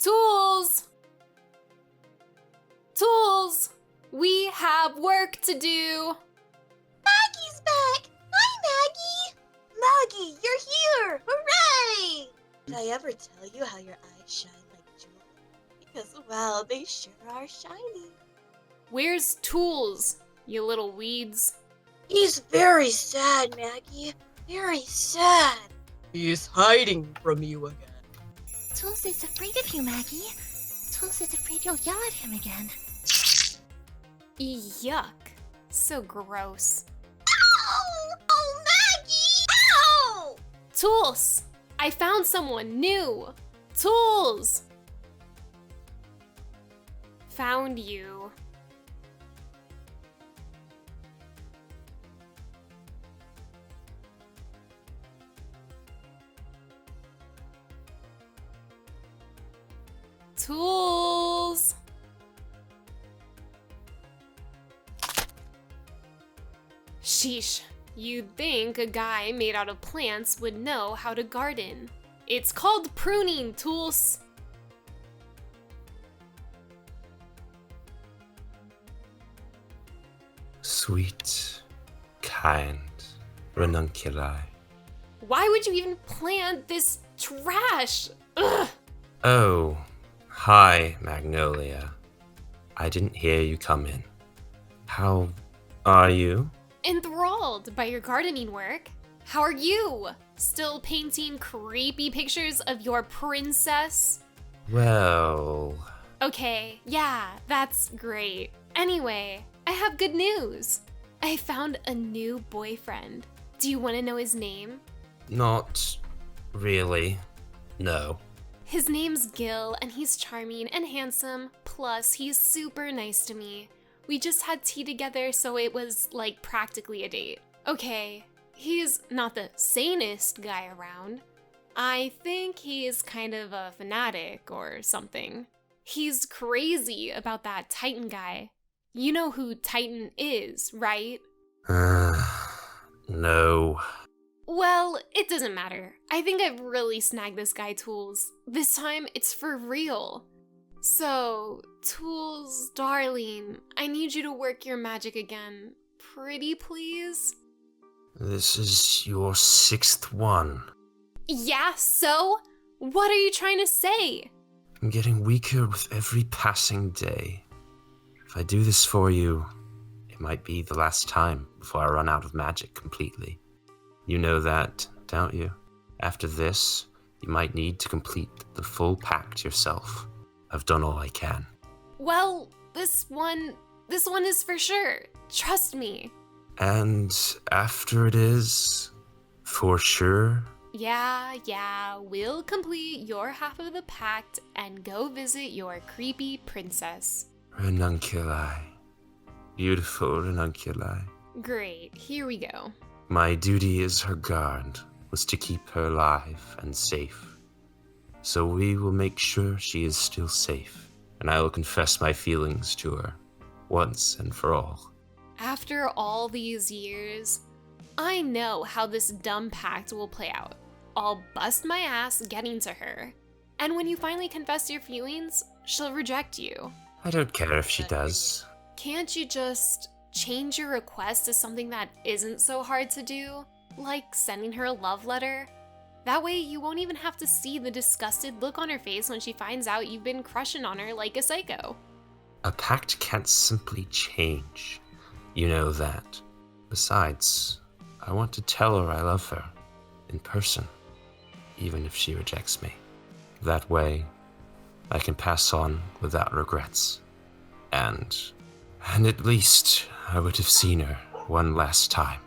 Tools! Tools! We have work to do! Maggie's back! Hi, Maggie! Maggie, you're here! Hooray! Did I ever tell you how your eyes shine like jewels? Because, well, they sure are shiny. Where's Tools, you little weeds? He's very sad, Maggie. Very sad. He's hiding from you again. Tools is afraid of you, Maggie. Tools is afraid you'll yell at him again. Yuck. So gross. Ow! Oh, Maggie! Ow! Tools! I found someone new! Tools! Found you. Tools! Sheesh, you'd think a guy made out of plants would know how to garden. It's called pruning, Tools. Sweet, kind ranunculi. Why would you even plant this trash? Ugh! Oh, hi, Magnolia. I didn't hear you come in. How are you? Enthralled by your gardening work. How are you? Still painting creepy pictures of your princess? Well... Okay, yeah, that's great. Anyway, I have good news. I found a new boyfriend. Do you want to know his name? Not really. No. His name's Gil, and he's charming and handsome, plus he's super nice to me. We just had tea together, so it was like practically a date. Okay, he's not the sanest guy around. I think he's kind of a fanatic or something. He's crazy about that Titan guy. You know who Titan is, right? No. Well, it doesn't matter. I think I've really snagged this guy, Tools. This time, it's for real. So, Tools, darling, I need you to work your magic again. Pretty please? This is your 6th one. Yeah, so? What are you trying to say? I'm getting weaker with every passing day. If I do this for you, it might be the last time before I run out of magic completely. You know that, don't you? After this, you might need to complete the full pact yourself. I've done all I can. Well, this one is for sure. Trust me. And after it is, for sure? Yeah, we'll complete your half of the pact and go visit your creepy princess. Ranunculi. Beautiful ranunculi. Great, here we go. My duty as her guard was to keep her alive and safe. So we will make sure she is still safe, and I will confess my feelings to her, once and for all. After all these years, I know how this dumb pact will play out. I'll bust my ass getting to her. And when you finally confess your feelings, she'll reject you. I don't care if she does. Can't you just change your request to something that isn't so hard to do? Like sending her a love letter? That way you won't even have to see the disgusted look on her face when she finds out you've been crushing on her like a psycho. A pact can't simply change. You know that. Besides, I want to tell her I love her, in person, even if she rejects me. That way, I can pass on without regrets. And at least I would have seen her one last time.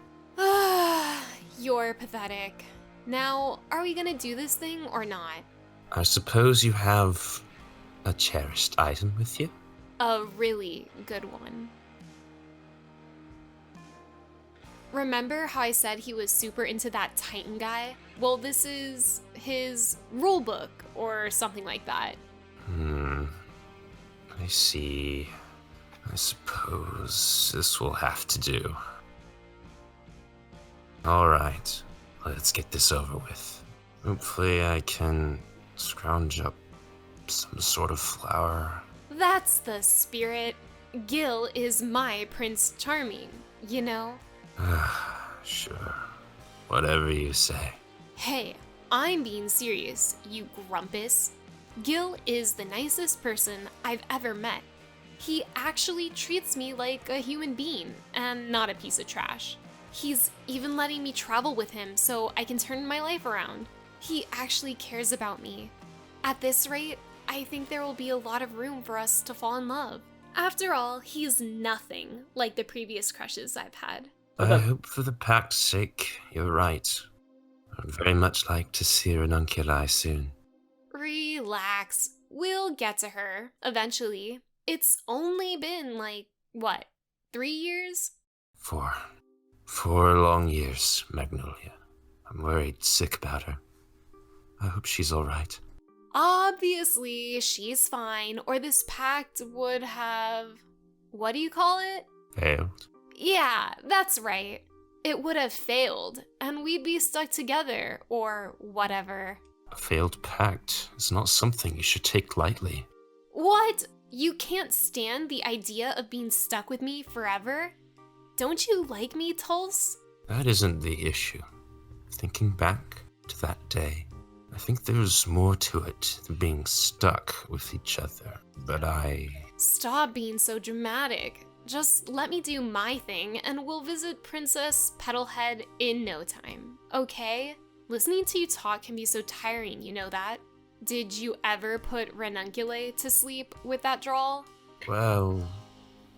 You're pathetic. Now, are we gonna do this thing or not? I suppose you have a cherished item with you? A really good one. Remember how I said he was super into that Titan guy? Well, this is his rulebook or something like that. I see. I suppose this will have to do. Alright, let's get this over with. Hopefully I can scrounge up some sort of flower. That's the spirit. Gil is my Prince Charming, you know? Sure. Whatever you say. Hey, I'm being serious, you grumpus. Gil is the nicest person I've ever met. He actually treats me like a human being and not a piece of trash. He's even letting me travel with him so I can turn my life around. He actually cares about me. At this rate, I think there will be a lot of room for us to fall in love. After all, he's nothing like the previous crushes I've had. I hope for the pact's sake you're right. I'd very much like to see Ranunculi soon. Relax. We'll get to her, eventually. It's only been like, what, 3 years? 4 long years, Magnolia. I'm worried sick about her. I hope she's alright. Obviously, she's fine, or this pact would have... what do you call it? Failed? Yeah, that's right. It would have failed, and we'd be stuck together, or whatever. A failed pact is not something you should take lightly. What? You can't stand the idea of being stuck with me forever? Don't you like me, Tulse? That isn't the issue. Thinking back to that day, I think there's more to it than being stuck with each other. But Stop being so dramatic. Just let me do my thing and we'll visit Princess Petalhead in no time, okay? Listening to you talk can be so tiring, you know that? Did you ever put Ranunculi to sleep with that drawl? Well,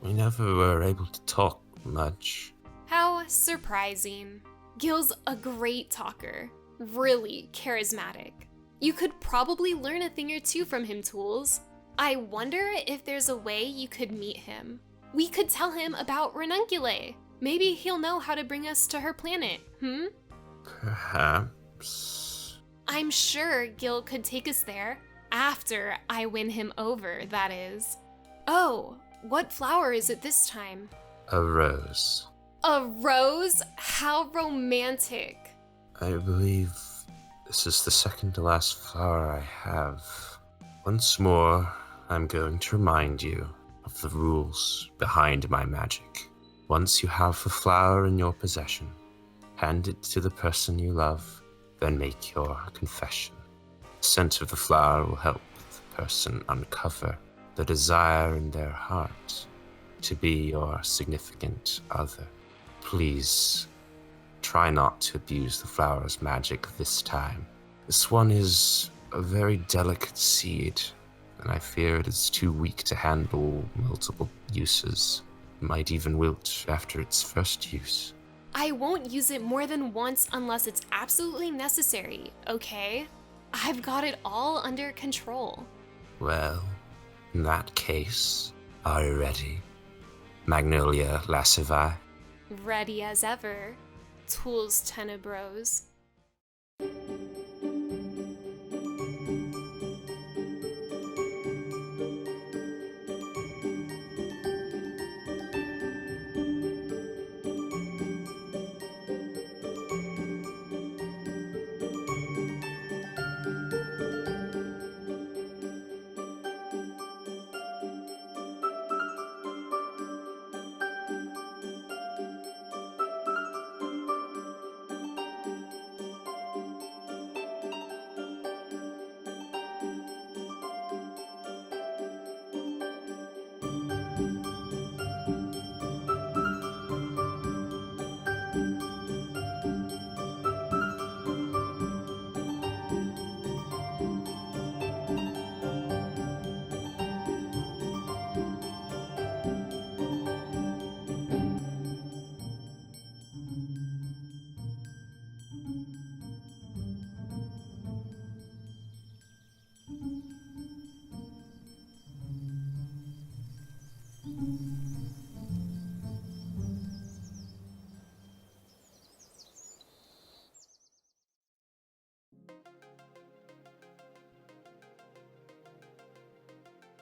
we never were able to talk much. How surprising. Gil's a great talker, really charismatic. You could probably learn a thing or two from him, Tools. I wonder if there's a way you could meet him. We could tell him about Ranunculi. Maybe he'll know how to bring us to her planet, Perhaps. I'm sure Gil could take us there. After I win him over, that is. Oh, what flower is it this time? A rose. A rose? How romantic. I believe this is the second to last flower I have. Once more, I'm going to remind you of the rules behind my magic. Once you have the flower in your possession, hand it to the person you love, then make your confession. The scent of the flower will help the person uncover the desire in their heart to be your significant other. Please, try not to abuse the flower's magic this time. This one is a very delicate seed, and I fear it is too weak to handle multiple uses. It might even wilt after its first use. I won't use it more than once unless it's absolutely necessary, okay? I've got it all under control. Well, in that case, are you ready? Magnolia Lassivai? Ready as ever. Tools Tenebros.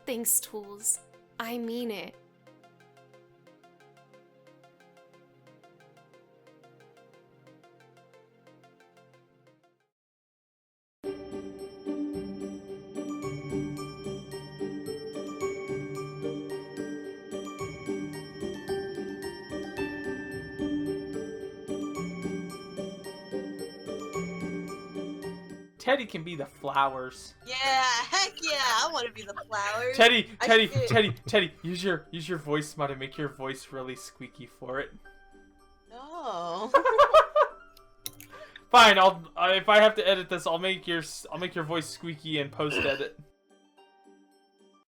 Thanks, Tools. I mean it. Teddy can be the flowers. Yeah, heck yeah, I want to be the flowers. Teddy, use your voice mod and make your voice really squeaky for it. No. Fine, I'll if I have to edit this, I'll make your voice squeaky and post edit.